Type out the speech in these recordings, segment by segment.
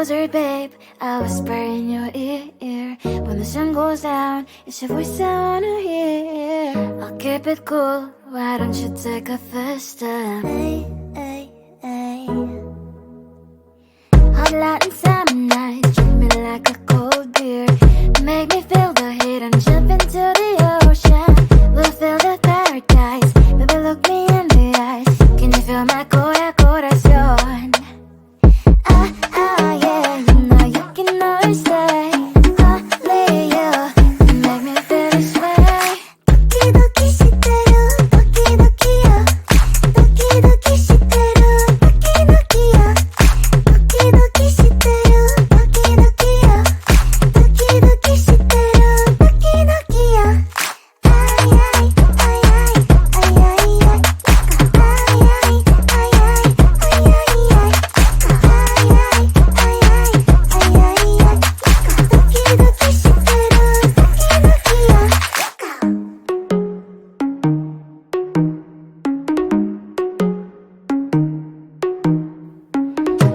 closer, babe, I'll whisper in your ear. When the sun goes down, it's your voice I wanna hear. I'll keep it cool, why don't you take a first step? Hey, hey, hey. Hot Latin summer nights, treat me like a cold beer. Make me feel the heat and jump into the ocean. We'll feel the paradise, baby, look me in the eyes. Can you feel my corazón? Yeah, you know you can always stay. Only you can make me feel this way. 도끼도끼 시대로 도끼도끼야. 도끼도끼 시대로 도끼도끼야. 도끼도끼 시대로 도끼도끼야. 도끼도끼 시대로 도끼도끼야.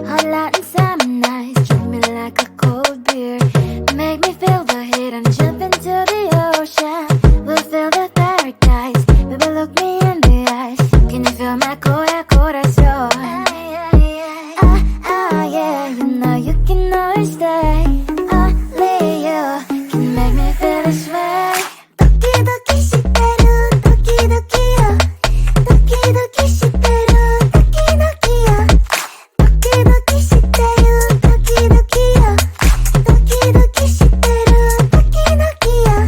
Hot Latin summer nights, treat me like a cold beer. Make me feel the heat and jump into the ocean. We'll feel the paradise, baby, look me in the eyes. Can you feel my corazón? Yeah, you know you can always stay. Only you can make me feel this way. 도끼도끼 시대로 도끼도끼야. 도끼도끼 시대로 도끼도끼야. 도끼도끼 시대로 도끼도끼야. 도끼도끼 시대로 도끼도끼야.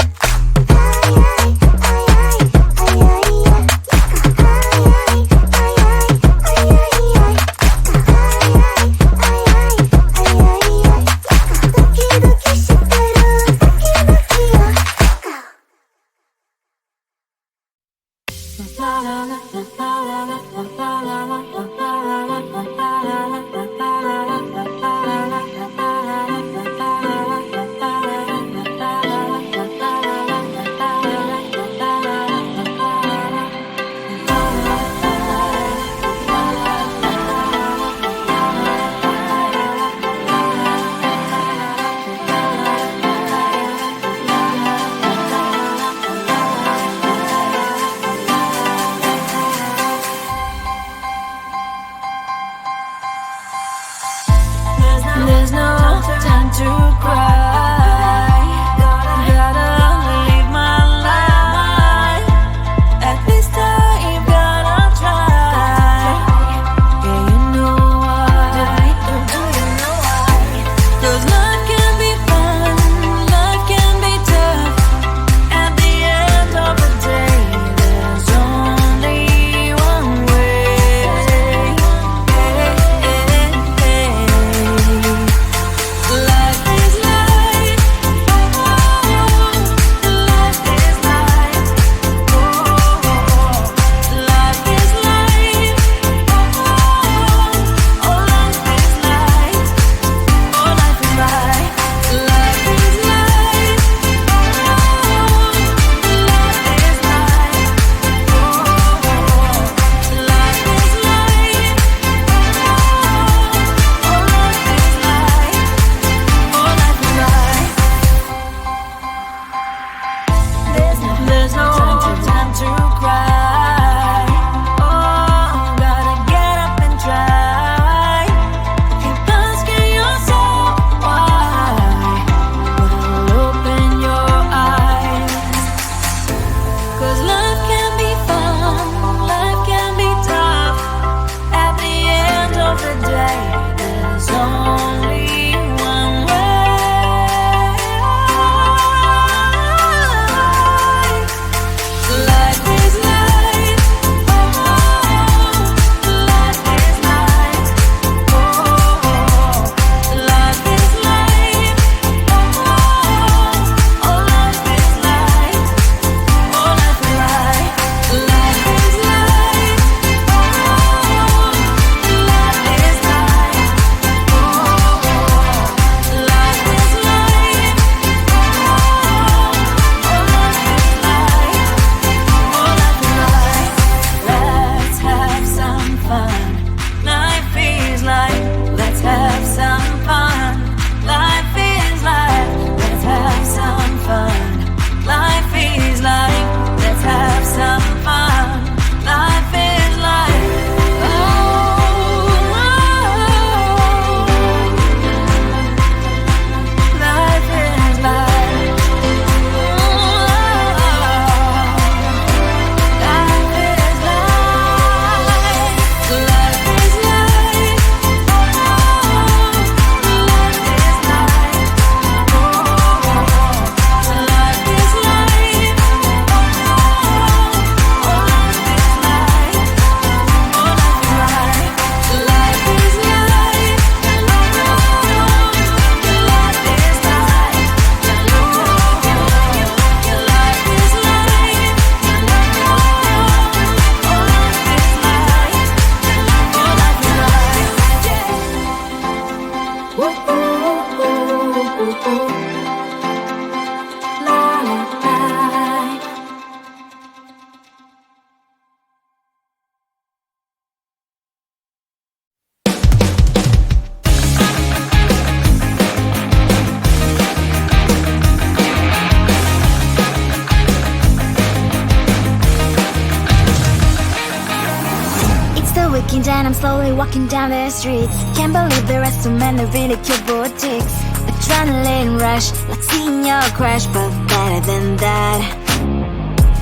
Looking down, I'm slowly walking down the streets. Can't believe there are so many really cute boutiques. Adrenaline rush, like seeing your crush, but better than that.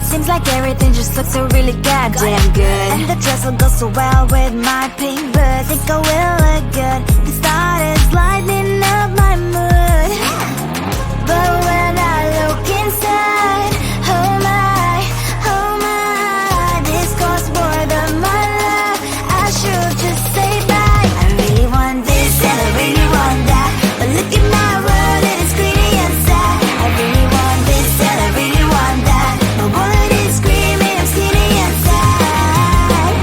Seems like everything just looks so really goddamn good. And the dress will go so well with my pink boots. Think I will look good. The start is lighting up my mood. But when I look inside, oh my, this costs more than my love. I should just say bye. I really want this and I really want that, but look at my world, it is greedy inside. I really want this and I really want that. My wallet is screaming, I'm skinny inside.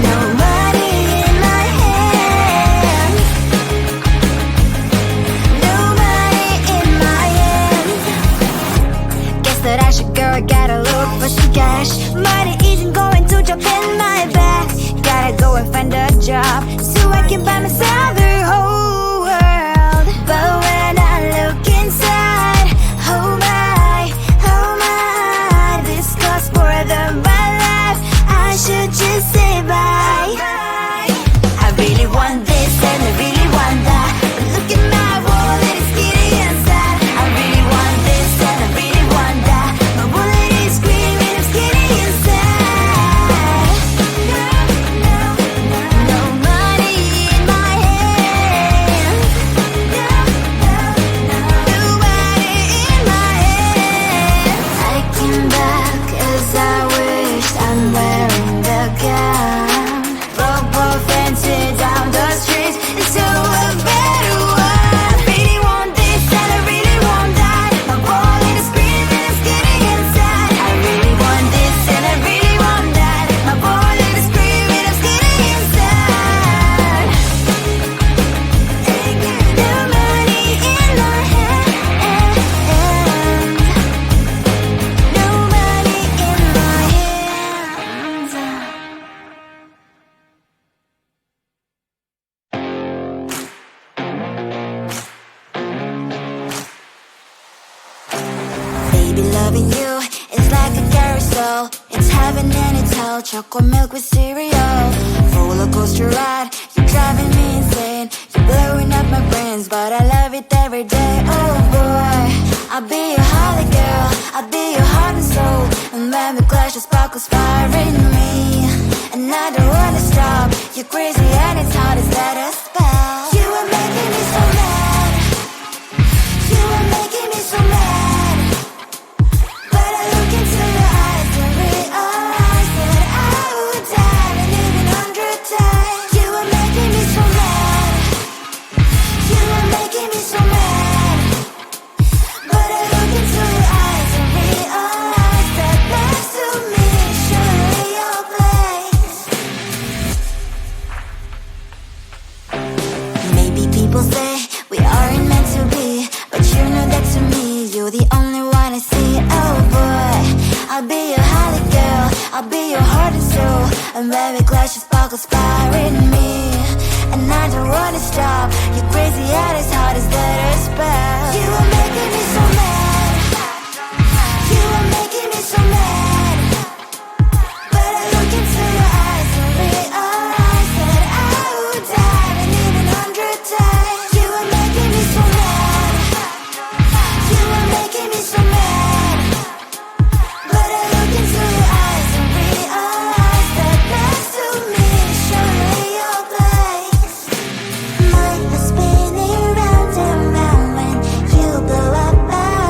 No money in my hand, no money in my hand. Guess that I should go, I gotta look for some cash. Money isn't going to jump in my bag. Gotta go and find a job so I can buy myself the whole world. But when I look inside, oh my, this costs more than my life. I should just say bye. I really want this and I really want that, but look at my wallet, it's skinny inside. I really want this and I really want that. My wallet is screaming, I'm skinny inside. No money in my hand, no money in my hand. I came back as I wished, I'm wearing the gown. Football fancy down the streets, it's so a better one. I really want this and I really want that. My wallet is screaming, I'm skinny inside. I really want this and I really want that. My wallet is screaming, I'm skinny inside. No money in my hand, no money in my hands. Baby, loving you is like a carousel. It's heaven and it's hell. Chocolate milk with cereal. Roller coaster ride, you're driving me insane. You're blowing up my brains, but I love it every day. Oh boy, I'll be your holly girl, I'll be your heart and soul. And when we clash, the sparkles fire in me. And I don't wanna stop. You're crazy and it's hard as let us spell. You are making me so mad. You are making me so mad. But I look into your eyes and realize that I would die and even 100 times. You are making me so mad. You are making me so mad. But I look into your eyes and realize that next to me is surely your place. Maybe people say we aren't meant to be, but you know that to me, you're the only one I see. Oh boy, I'll be your holly girl, I'll be your heart and soul. And when we clash, the sparkles fire in me. And I don't wanna stop. You're crazy and as hard as let her spell. You are making me so mad. You are making me so mad. But I look into your eyes and realize that I would die and even 100 times. You are making me so mad. You are making me so mad. But I look into your eyes and realize that next to me is surely your place. Mind is spinning round and round when you blow up my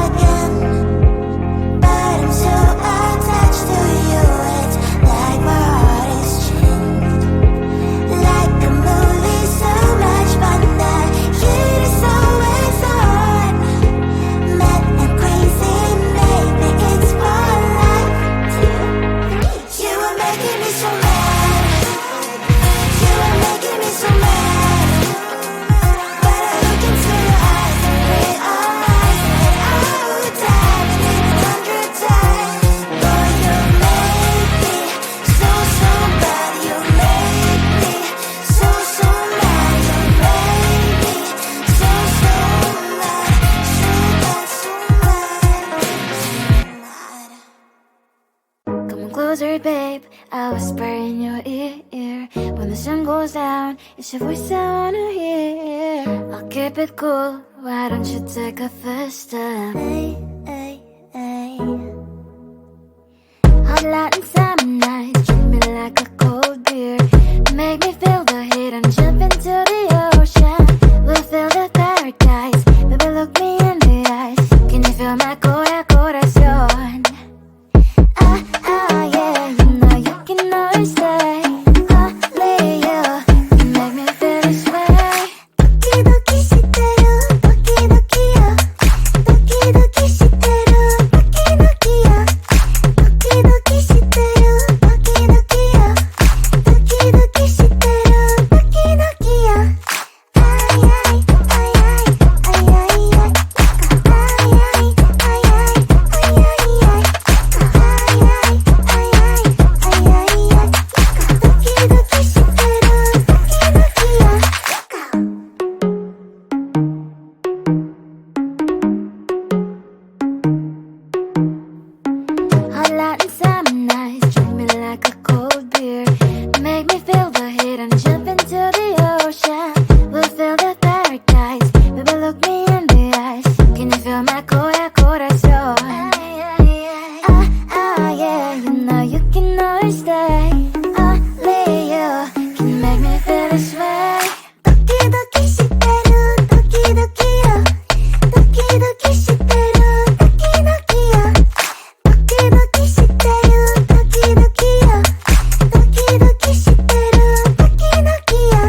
closer, babe, I'll whisper in your ear. When the sun goes down, it's your voice I wanna hear. I'll keep it cool, why don't you take a first step? Hey, hey, hey. Hot light and summer nights, treat me like a cold beer. Make me feel the heat and jump into the ocean. We'll feel the paradise, baby, look me in the eyes. Can you feel my corazón? Yeah, you know you can always stay. Only you can make me feel this way. Doki doki shiteru, doki doki yo. Doki doki shiteru, doki doki yo. Doki doki shiteru, doki doki yo. Doki doki shiteru, doki doki yo. Ay ay ay ay ay ay ay. Ay ay ay ay ay ay ay. Hot light and summer nights, treat me like a cold beer. Make me feel the heat and jump into the ocean. We'll feel the paradise, baby, look me in the eyes. Can you feel my corazón? Yeah, you know you can always stay. Only you can make me feel this way. Doki doki shiteru, doki doki yo. Doki doki shiteru, doki doki yo. Doki doki shiteru, doki doki yo. Doki doki shiteru, doki doki yo.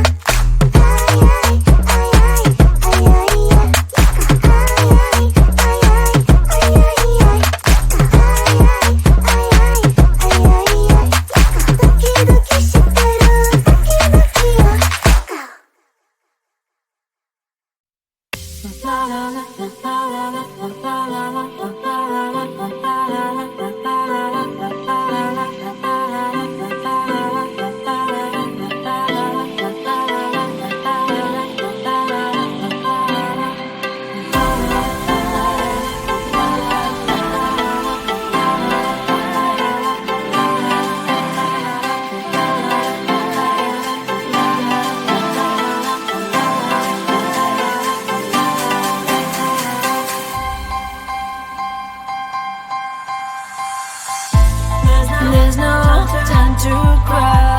Ay ay ay ay ay ay ay. Ay ay ay ay ay ay ay. Ay ay ay ay ay ay. Doki doki shiteru, doki doki yo. There's no time to cry.